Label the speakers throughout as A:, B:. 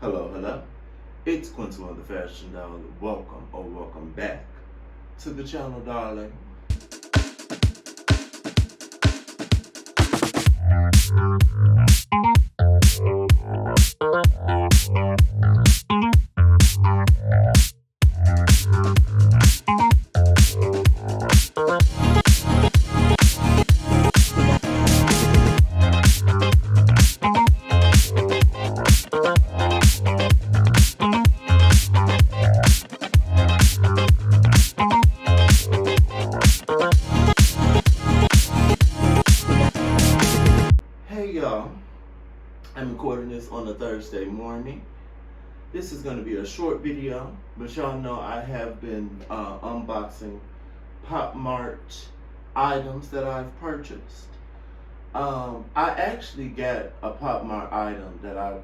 A: Hello, hello. It's Quincy on the Fashion Dollar. Welcome or welcome back to the channel, darling. Hey, y'all. I'm recording this on a Thursday morning. This is going to be a short video, but y'all know I have been unboxing Pop Mart items that I've purchased. I actually got a Pop Mart item that I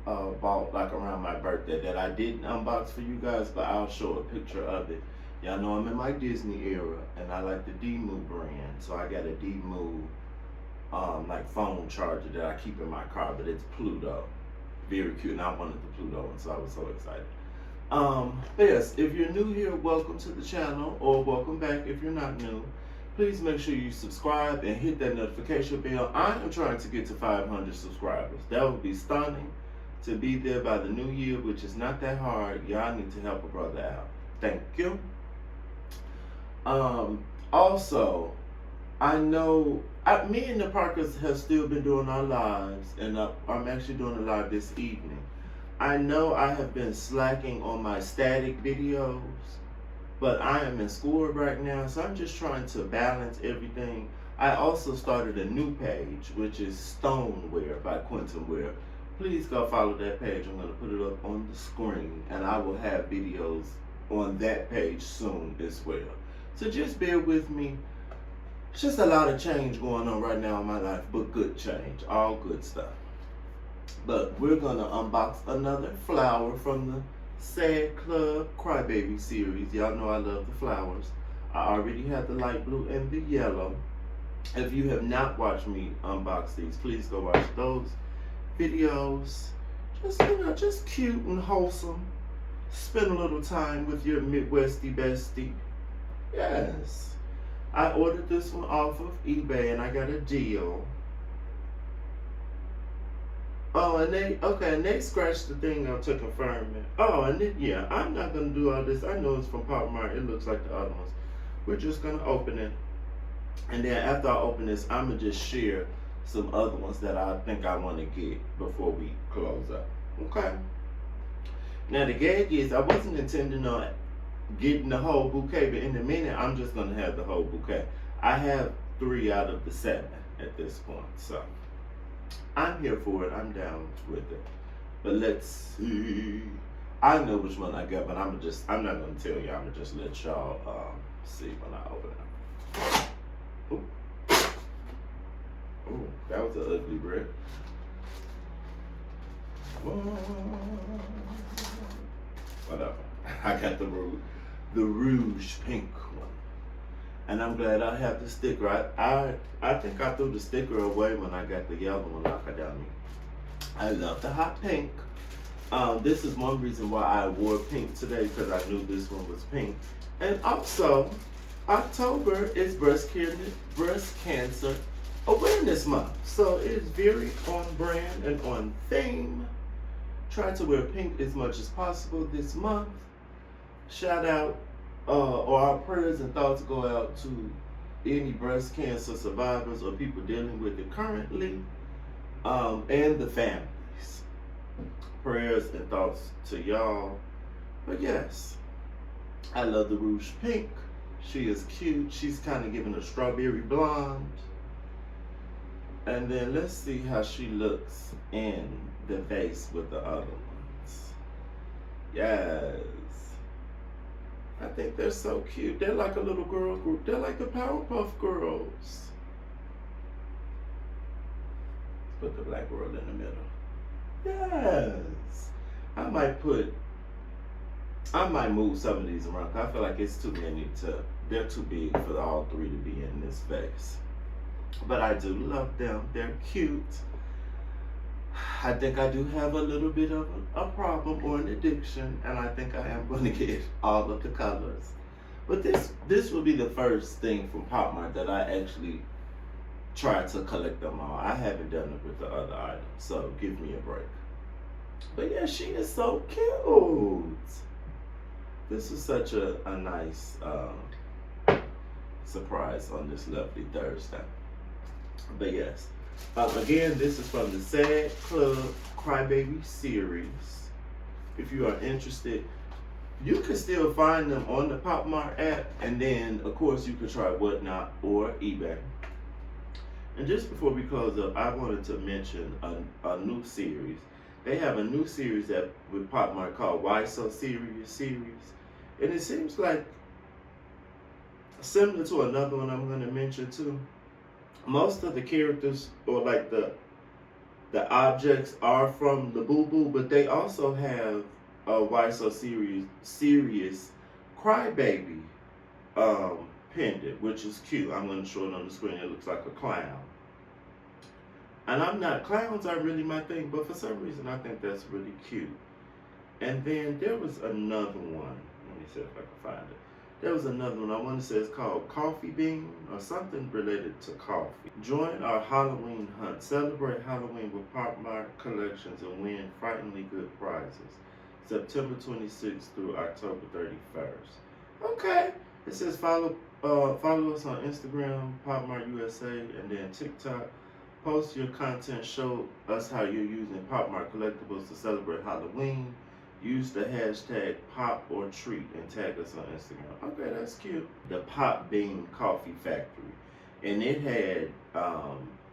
A: bought like around my birthday that I didn't unbox for you guys, but I'll show a picture of it. Y'all know I'm in my Disney era, and I like the Demu brand, so I got a Demu like phone charger that I keep in my car, but it's Pluto. Very cute, and I wanted the Pluto one, so I was so excited. But yes, if you're new here, welcome to the channel, or welcome back if you're not new. Please make sure you subscribe and hit that notification bell. I am trying to get to 500 subscribers. That would be stunning to be there by the new year, which is not that hard. Y'all need to help a brother out. Thank you. Also, I know me and the Parkers have still been doing our lives, and I'm actually doing a live this evening. I know I have been slacking on my static videos, but I am in school right now, so I'm just trying to balance everything. I also started a new page, which is Stoneware by Quentin Ware. Please go follow that page. I'm going to put it up on the screen, and I will have videos on that page soon as well. So just bear with me. It's just a lot of change going on right now in my life, but good change, all good stuff. But we're gonna unbox another flower from the Sad Club Crybaby Series. Y'all know I love the flowers. I already have the light blue and the yellow. If you have not watched me unbox these, please go watch those videos. Just cute and wholesome. Spend a little time with your Midwesty bestie. Yes. I ordered this one off of eBay and I got a deal. Oh, and they scratched the thing out to confirm it. Oh, and then, yeah, I'm not gonna do all this. I know it's from Pop Mart. It looks like the other ones. We're just gonna open it, and then after I open this, I'm gonna just share some other ones that I think I want to get before we close up. Okay. Now the gag is I wasn't intending on getting the whole bouquet, but in a minute I'm just gonna have the whole bouquet. I have 3 out of the 7 at this point, so I'm here for it. I'm down with it. But let's see. I know which one I got, but I'm not gonna tell you. I'm gonna just let y'all see when I open it. Ooh, that was an ugly bread. Whatever. I got the Rouge pink one. And I'm glad I have the sticker. I think I threw the sticker away when I got the yellow one off of down me. I love the hot pink. This is one reason why I wore pink today, because I knew this one was pink. And also, October is breast cancer awareness month. So it is very on brand and on theme. Try to wear pink as much as possible this month. Shout out, or our prayers and thoughts go out to any breast cancer survivors or people dealing with it currently, and the families. Prayers and thoughts to y'all. But yes, I love the Rouge pink. She is cute. She's kind of giving a strawberry blonde. And then let's see how she looks in the vase with the other ones. Yes. I think they're so cute. They're like a little girl group. They're like the Powerpuff Girls. Let's put the black girl in the middle. Yes. I might move some of these around, because I feel like it's too many they're too big for all 3 to be in this vase. But I do love them. They're cute. I think I do have a little bit of a problem or an addiction, and I think I am going to get all of the colors. But this will be the first thing from Pop Mart that I actually try to collect them all. I haven't done it with the other items, so give me a break. But yeah, she is so cute. This is such a nice surprise on this lovely Thursday. But yes, again, this is from the Sad Club Crybaby Series. If you are interested, you can still find them on the Pop Mart app, and then of course you can try Whatnot or eBay. And just before we close up, I wanted to mention a new series. They have a new series that with Pop Mart called Why So Serious series, and it seems like similar to another one I'm going to mention too. Most of the characters or like the objects are from the Boo Boo, but they also have a Why So Serious Crybaby pendant, which is cute. I'm going to show it on the screen. It looks like a clown. And clowns aren't really my thing, but for some reason I think that's really cute. And then there was another one. Let me see if I can find it. There was another one. I want to say it's called Coffee Bean or something related to coffee. Join our Halloween hunt. Celebrate Halloween with Pop Mart collections and win frighteningly good prizes. September 26th through October 31st. Okay. It says follow us on Instagram, Pop Mart USA, and then TikTok. Post your content. Show us how you're using Pop Mart collectibles to celebrate Halloween. Use the hashtag Pop or Treat and tag us on Instagram. Okay, that's cute. The Pop Bean Coffee Factory, and it had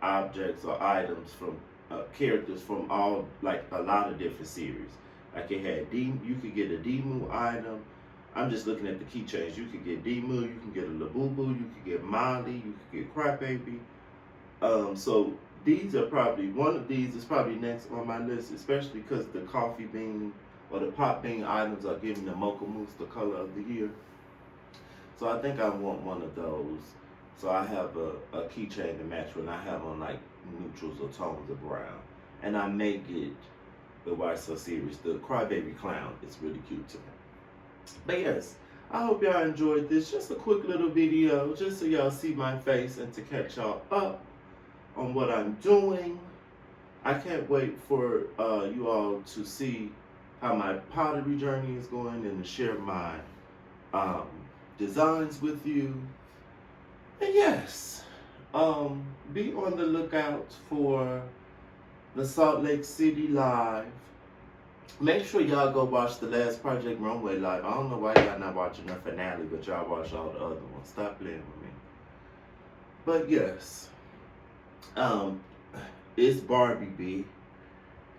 A: objects or items from characters from all like a lot of different series. Like it had you could get a Demu item. I'm just looking at the keychains. You could get Demu, you can get a Labubu, you could get Molly, you could get Crybaby. So these are probably, one of these is probably next on my list, especially because the coffee bean or the pop bean items are giving the mocha mousse the color of the year. So I think I want one of those. So I have a keychain to match when I have on like neutrals or tones of brown. And I may get the Why So Series, the Crybaby Clown. It's really cute to me. But yes, I hope y'all enjoyed this. Just a quick little video, just so y'all see my face and to catch y'all up on what I'm doing. I can't wait for you all to see how my pottery journey is going and to share my designs with you. And yes, be on the lookout for the Salt Lake City Live. Make sure y'all go watch the last Project Runway Live. I don't know why y'all not watching the finale, but y'all watch all the other ones. Stop playing with me. But yes, it's Barbie B,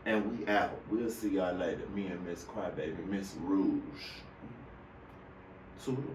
A: and we out. We'll see y'all later. Me and Miss Crybaby, Miss Rouge. Toodles.